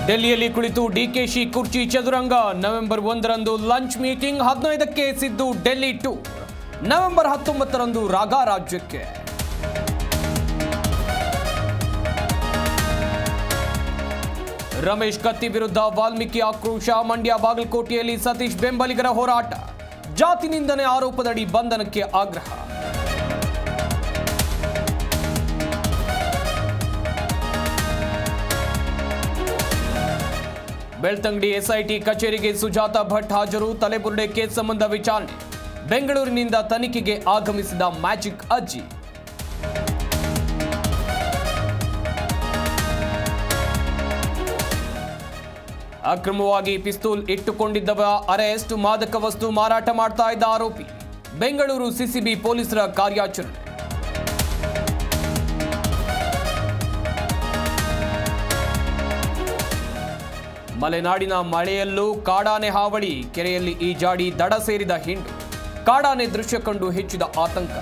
ಡೆಲ್ಲಿಯಲ್ಲಿ ಕುಳಿತು ಡಿಕೆಶಿ ಕುರ್ಚಿ ಚದುರಂಗ. ನವೆಂಬರ್ 1ರಂದು ಲಂಚ್ ಮೀಟಿಂಗ್, 15ಕ್ಕೆ ಸಿದ್ದು ಡೆಲ್ಲಿ ಟೂರ್. ನವೆಂಬರ್ 19ರಂದು ರಾಗ ರಾಜ್ಯಕ್ಕೆ. ರಮೇಶ್ ಕತ್ತಿ ವಿರುದ್ಧ ವಾಲ್ಮೀಕಿ ಆಕ್ರೋಶ. ಮಂಡ್ಯ ಬಾಗಲಕೋಟೆಯಲ್ಲಿ ಸತೀಶ್ ಬೆಂಬಲಿಗರ ಹೋರಾಟ. ಜಾತಿ ನಿಂದನೆ ಆರೋಪದಡಿ ಬಂಧನಕ್ಕೆ ಆಗ್ರಹ. ಬೆಳ್ತಂಗಡಿ ಎಸ್ಐಟಿ ಕಚೇರಿಗೆ ಸುಜಾತಾ ಭಟ್ ಹಾಜರು. ತಲೆಬುರುಡೆ ಕೇಸ್ ಸಂಬಂಧ ವಿಚಾರಣೆ. ಬೆಂಗಳೂರಿನಿಂದ ತನಿಖೆಗೆ ಆಗಮಿಸಿದ ಮ್ಯಾಜಿಕ್ ಅಜ್ಜಿ. ಅಕ್ರಮವಾಗಿ ಪಿಸ್ತೂಲ್ ಇಟ್ಟುಕೊಂಡಿದ್ದವ ಅರೆಸ್ಟ್. ಮಾದಕ ವಸ್ತು ಮಾರಾಟ ಮಾಡ್ತಾ ಇದ್ದ ಆರೋಪಿ. ಬೆಂಗಳೂರು ಸಿಸಿಬಿ ಪೊಲೀಸರ ಕಾರ್ಯಾಚರಣೆ. ಮಲೆನಾಡಿನ ಮಳೆಯಲ್ಲೂ ಕಾಡಾನೆ ಹಾವಳಿ. ಕೆರೆಯಲ್ಲಿ ಈಜಾಡಿ ದಡ ಸೇರಿದ ಹಿಂಡು. ಕಾಡಾನೆ ದೃಶ್ಯ ಕಂಡು ಹೆಚ್ಚಿದ ಆತಂಕ.